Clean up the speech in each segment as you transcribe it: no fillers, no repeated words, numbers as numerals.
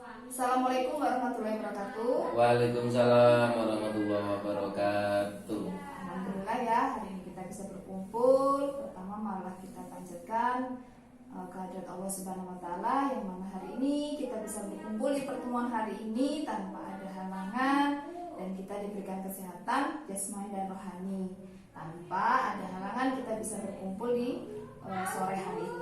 Assalamualaikum warahmatullahi wabarakatuh. Waalaikumsalam warahmatullahi wabarakatuh. Alhamdulillah ya, hari ini kita bisa berkumpul. Pertama marilah kita panjatkan kehadirat Allah Subhanahu wa taala, yang mana hari ini kita bisa berkumpul di pertemuan hari ini tanpa ada halangan, dan kita diberikan kesehatan jasmani dan rohani. Tanpa ada halangan kita bisa berkumpul di sore hari ini.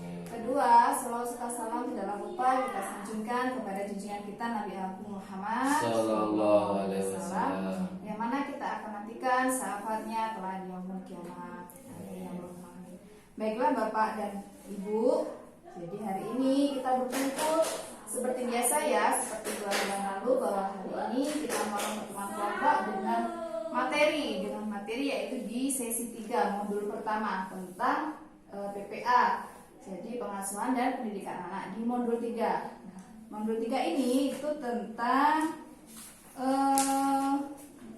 Kedua, salawat serta salam tidaklah lupa kita sanjungkan kepada junjungan kita Nabi Agung Muhammad Sallallahu alaihi wasallam, yang mana kita akan nantikan syafaatnya telah di yaumul kiamat. Baiklah Bapak dan Ibu, jadi hari ini kita berkumpul seperti biasa ya, seperti 2 bulan lalu, bahwa hari ini kita melakukan pertemuan kelompok dengan materi yaitu di sesi 3 modul pertama tentang PPA. Jadi pengasuhan dan pendidikan anak di modul 3. Nah, modul 3 ini itu tentang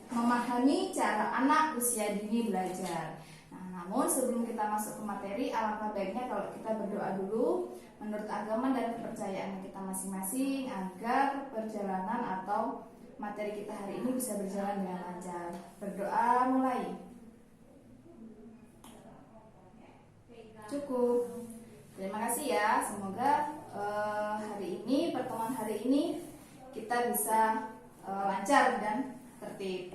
memahami cara anak usia dini belajar. Nah, namun sebelum kita masuk ke materi, alangkah baiknya kalau kita berdoa dulu menurut agama dan kepercayaan kita masing-masing agar perjalanan atau materi kita hari ini bisa berjalan dengan lancar. Berdoa mulai. Cukup. Terima kasih ya. Semoga pertemuan hari ini kita bisa lancar dan tertib.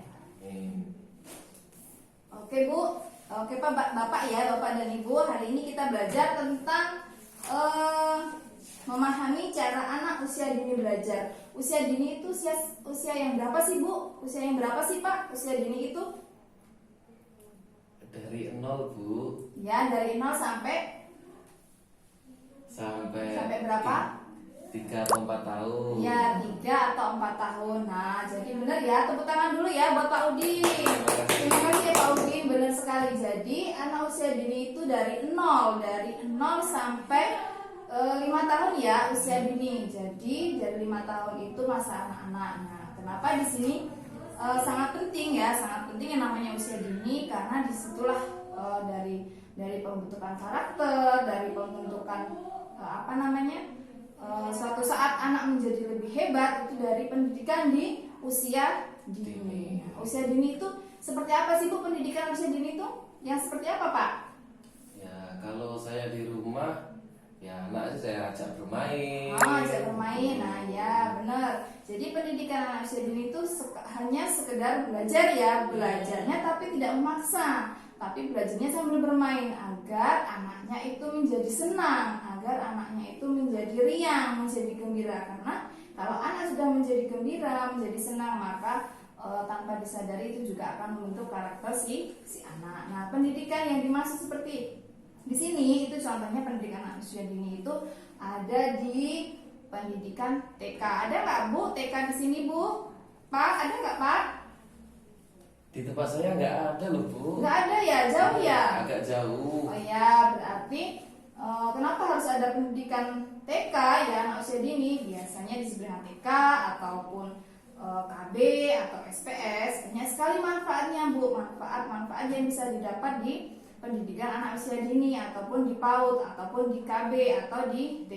Oke Bu, oke Bapak ya, Bapak dan Ibu, hari ini kita belajar tentang memahami cara anak usia dini belajar. Usia dini itu usia yang berapa sih Bu? Usia yang berapa sih Pak? Usia dini itu? Dari 0 Bu. Ya, dari 0 sampai berapa? 3 atau 4 tahun. Ya, 3 atau 4 tahun. Nah, jadi benar ya, tepuk tangan dulu ya buat Pak Udin. Terima kasih ya Pak Udin, benar sekali. Jadi anak usia dini itu dari 0 sampai 5 tahun ya usia dini. Jadi dari 5 tahun itu masa anak-anak. Nah, kenapa di sini sangat penting yang namanya usia dini, karena disitulah dari pembentukan karakter, dari pembentukan suatu saat anak menjadi lebih hebat itu dari pendidikan di usia dini. Usia dini itu seperti apa sih Bu, pendidikan usia dini itu? Yang seperti apa Pak? Ya, kalau saya di rumah ya anak saya ajak bermain. Ajak bermain. Nah, ya benar. Jadi pendidikan anak usia dini itu hanya sekedar belajar ya, belajarnya tapi tidak memaksa. Tapi belajarnya sambil bermain agar anaknya itu menjadi senang, agar anaknya itu menjadi riang, menjadi gembira. Karena kalau anak sudah menjadi gembira, menjadi senang, maka tanpa disadari itu juga akan membentuk karakter si anak. Nah, pendidikan yang dimaksud seperti di sini itu contohnya pendidikan anak usia dini itu ada di pendidikan TK. Ada nggak Bu TK di sini Bu? Pak, ada nggak Pak? Di tempat saya nggak ada loh Bu. Nggak ada ya, jauh ya? Agak jauh. Oh ya, berarti kenapa harus ada pendidikan TK ya anak usia dini? Biasanya di sebelah TK ataupun KB atau SPS banyak sekali manfaatnya Bu. Manfaat yang bisa didapat di pendidikan anak usia dini ataupun di PAUD ataupun di KB atau di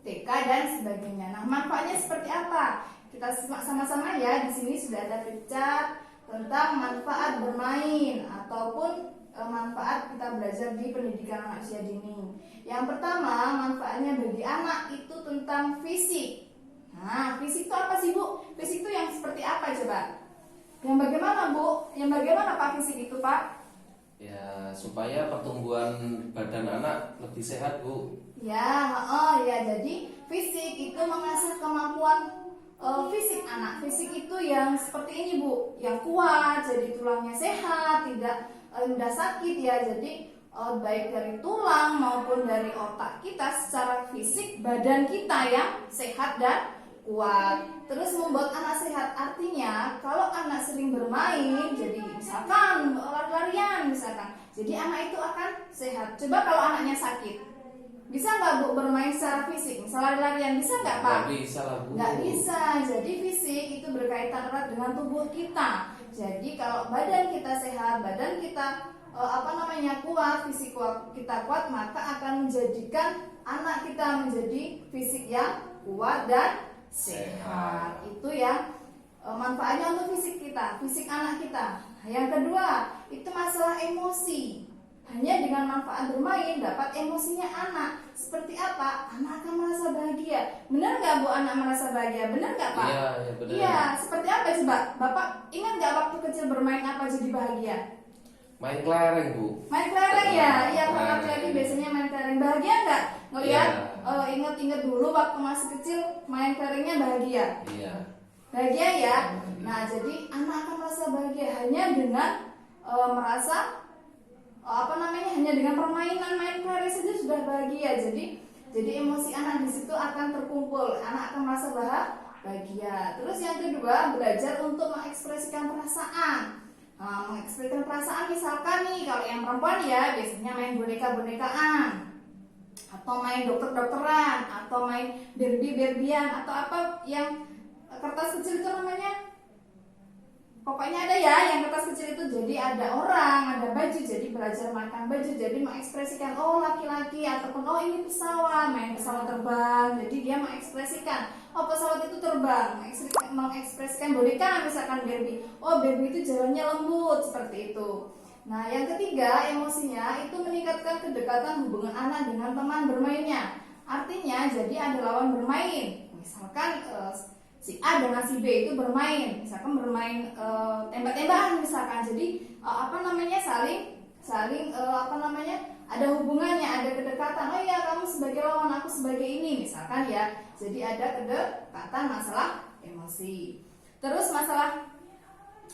TK dan sebagainya. Nah, manfaatnya seperti apa? Kita simak sama-sama ya. Di sini sudah ada pecah tentang manfaat bermain ataupun manfaat kita belajar di pendidikan anak usia dini. Yang pertama, manfaatnya bagi anak itu tentang fisik. Nah, fisik itu apa sih Bu? Fisik itu yang seperti apa coba? Yang bagaimana Bu? Yang bagaimana Pak fisik itu Pak? Ya, supaya pertumbuhan badan anak lebih sehat Bu. Ya, jadi fisik itu mengasah kemampuan fisik anak. Fisik itu yang seperti ini Bu, yang kuat, jadi tulangnya sehat, tidak mudah sakit ya. Jadi baik dari tulang maupun dari otak kita secara fisik, badan kita yang sehat dan kuat. Terus membuat anak sehat, artinya kalau anak sering bermain, jadi misalkan lari-larian misalkan, jadi anak itu akan sehat. Coba kalau anaknya sakit, bisa nggak Bu bermain secara fisik, misal lari-larian, bisa nggak Pak? Nggak bisa lah Bu. Nggak bisa. Jadi fisik itu berkaitan erat dengan tubuh kita. Jadi kalau badan kita sehat, badan kita kuat, fisik kita kuat, maka akan menjadikan anak kita menjadi fisik yang kuat dan sehat. Itu ya manfaatnya untuk fisik kita, fisik anak kita. Yang kedua, itu masalah emosi. Hanya dengan manfaat bermain dapat emosinya anak. Seperti apa? Anak akan merasa bahagia. Benar nggak Bu anak merasa bahagia? Benar nggak Pak? Iya, ya benar. Iya, seperti apa coba? Bapak ingat nggak waktu kecil bermain apa jadi bahagia? Main kelereng Bu. Main kelereng ya? Iya, kalau Kelereng. laki-laki biasanya main kelereng. Bahagia nggak? Ngelihat Iya. ingat-ingat dulu waktu masih kecil main kelerengnya bahagia. Iya. Bahagia ya. Bahagia. Nah, jadi anak akan merasa bahagia hanya dengan merasa hanya dengan permainan main kelereng saja sudah bahagia. Jadi emosi anak di situ akan terkumpul, anak akan merasa bahagia. Terus yang kedua, belajar untuk mengekspresikan perasaan. Mengekspresikan perasaan misalkan nih kalau yang perempuan ya biasanya main boneka-bonekaan, atau main dokter-dokteran, atau main Barbie-Barbian, atau apa yang kertas kecil itu namanya. Pokoknya ada ya yang kertas kecil itu, jadi ada orang, ada baju, jadi belajar makan baju, jadi mengekspresikan oh laki-laki, ataupun oh ini pesawat, main pesawat terbang, jadi dia mengekspresikan oh pesawat itu terbang, mengekspresikan boneka misalkan Barbie, oh Barbie itu jalannya lembut, seperti itu. Nah yang ketiga, emosinya itu meningkatkan kedekatan hubungan anak dengan teman bermainnya. Artinya jadi ada lawan bermain, misalkan si A dengan si B itu bermain, misalkan bermain tembak-tembakan misalkan. Jadi saling ada hubungannya, ada kedekatan. Oh iya kamu sebagai lawan, aku sebagai ini misalkan ya. Jadi ada kedekatan masalah emosi. Terus masalah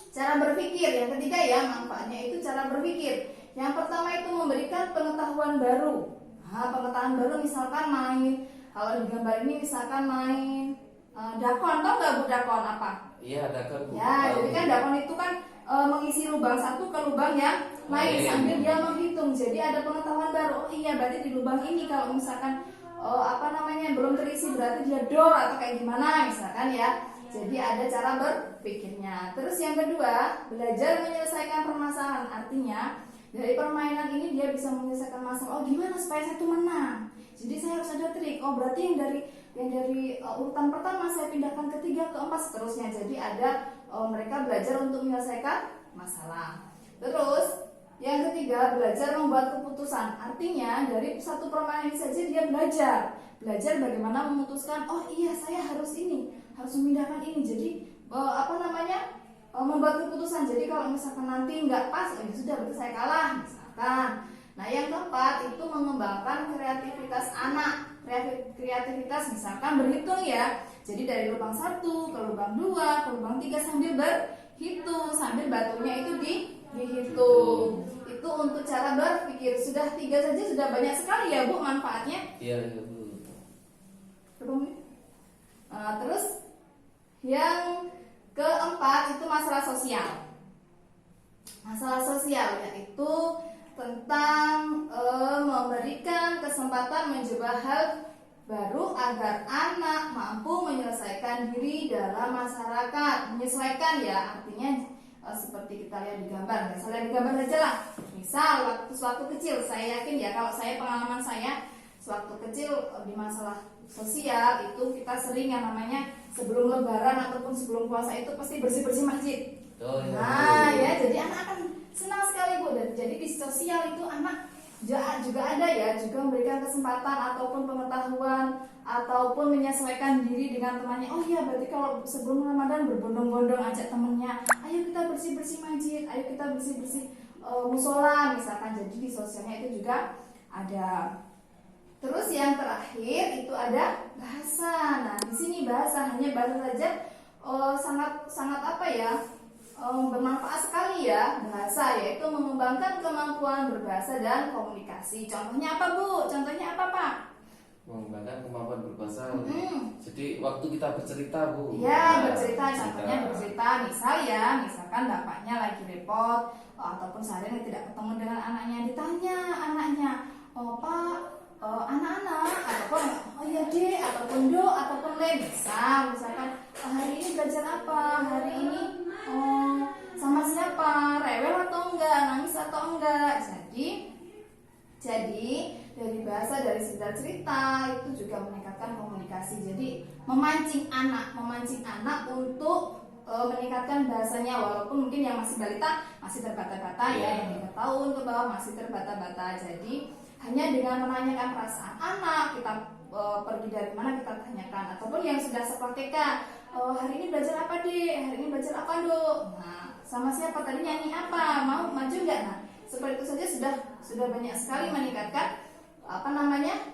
cara berpikir, yang ketiga ya manfaatnya itu cara berpikir. Yang pertama itu memberikan pengetahuan baru. Pengetahuan baru misalkan main, kalau di gambar ini misalkan main dakon, tau nggak Bu dakon apa? Iya, dakon Bu. Ya, jadi kan dakon itu kan mengisi lubang satu ke lubang yang lain sambil dia menghitung. Jadi ada pengetahuan baru. Oh iya, berarti di lubang ini kalau misalkan belum terisi berarti dia door atau kayak gimana misalkan ya. Jadi ada cara berpikirnya. Terus yang kedua, belajar menyelesaikan permasalahan. Artinya dari permainan ini dia bisa menyelesaikan masalah. Oh gimana supaya saya tuh menang? Jadi saya harus ada trik. Oh berarti yang dari urutan pertama saya pindahkan ke 3, ke 4 seterusnya. Jadi ada mereka belajar untuk menyelesaikan masalah. Terus yang ketiga, belajar membuat keputusan. Artinya dari satu permainan ini saja dia belajar bagaimana memutuskan. Oh iya saya harus memindahkan ini. Jadi membuat keputusan. Jadi kalau misalkan nanti nggak pas, oh ya sudah berarti saya kalah misalkan. Nah yang keempat itu mengembangkan kreativitas anak. Kreativitas misalkan berhitung ya. Jadi dari lubang 1 ke lubang 2 ke lubang 3 sambil berhitung, sambil batunya itu dihitung. Itu untuk cara berpikir. Sudah 3 saja sudah banyak sekali ya Bu manfaatnya. Iya Bu. Terus yang keempat itu masalah sosial. Masalah sosial yaitu tentang memberikan kesempatan mencoba hal baru agar anak mampu menyelesaikan diri dalam masyarakat. Menyesuaikan ya, artinya seperti kita lihat di gambar. Saya lihat di gambar saja lah. Misal waktu kecil, saya yakin ya kalau saya pengalaman saya sewaktu kecil di masalah sosial itu kita sering yang namanya sebelum lebaran ataupun sebelum puasa itu pasti bersih-bersih masjid. Oh, iya, Nah ya, jadi anak akan senang sekali Bu. Dan jadi di sosial itu anak juga ada ya, juga memberikan kesempatan ataupun pengetahuan ataupun menyesuaikan diri dengan temannya. Oh iya, berarti kalau sebelum Ramadan berbondong-bondong ajak temannya, ayo kita bersih-bersih masjid, ayo kita bersih-bersih musola misalkan. Jadi di sosialnya itu juga ada. Terus yang terakhir itu ada bahasa. Nah di sini bahasa saja sangat bermanfaat sekali ya bahasa, yaitu mengembangkan kemampuan berbahasa dan komunikasi. Contohnya apa Bu? Contohnya apa Pak? Mengembangkan kemampuan berbahasa. Jadi waktu kita bercerita Bu. Ya bercerita, contohnya bercerita. Misalkan bapaknya lagi repot ataupun seharian tidak ketemu dengan anaknya, ditanya anaknya, oh Pak, anak-anak ataupun oh ya Dek ataupun Do ataupun Le, misalkan hari ini belajar apa, hari ini sama siapa, rewel atau enggak, nangis atau enggak. Jadi dari bahasa, dari cerita itu juga meningkatkan komunikasi. Jadi memancing anak untuk meningkatkan bahasanya, walaupun mungkin yang masih balita masih terbata-bata ya, yang 3 tahun ke bawah masih terbata-bata. Jadi hanya dengan menanyakan perasaan anak, kita pergi dari mana kita tanyakan, ataupun yang sudah sekolah TK, hari ini belajar apa dek, hari ini belajar apa dok, nah sama siapa tadi, nyanyi apa, mau maju nggak, nah seperti itu saja sudah banyak sekali meningkatkan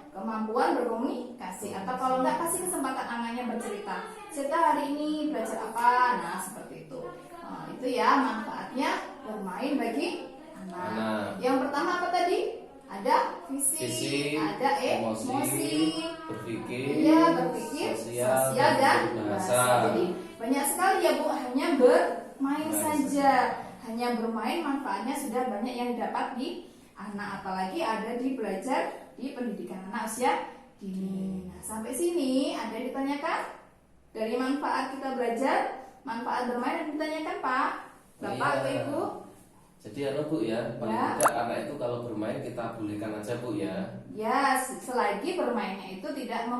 kemampuan berkomunikasi. Atau kalau nggak, kasih kesempatan anaknya bercerita, cerita hari ini belajar apa, nah seperti itu. Nah, itu ya manfaatnya bermain bagi anak. Yang pertama apa tadi? Ada visi, ada emosi, berpikir, sosial dan bahasa. Jadi banyak sekali ya Bu, hanya bermain saja, hanya bermain manfaatnya sudah banyak yang didapat di anak, apalagi ada di belajar di pendidikan anak usia dini. Nah, sampai sini ada yang ditanyakan dari manfaat kita belajar, manfaat bermain, yang ditanyakan Pak, Bapak atau Ibu? Jadi Bu ya, paling tidak anak itu kalau bermain kita bolehkan aja Bu ya. Ya, selagi bermainnya itu tidak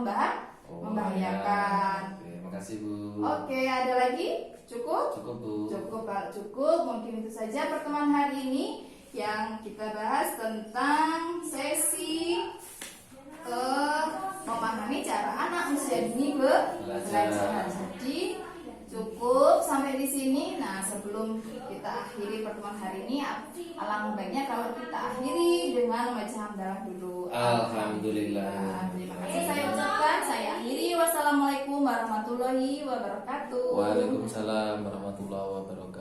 membahayakan. Oke, makasih Bu. Oke, ada lagi? Cukup? Cukup Bu. Cukup Pak, cukup. Mungkin itu saja pertemuan hari ini yang kita bahas tentang sesi memahami cara anak usia dini belajar. Jadi cukup sampai di sini. Nah, sebelum kita akhiri pertemuan hari ini, alangkah baiknya kalau kita akhiri dengan membaca hamdalah dulu. Alhamdulillah. Terima kasih saya ucapkan. Saya akhiri. Wassalamualaikum warahmatullahi wabarakatuh. Waalaikumsalam warahmatullahi wabarakatuh.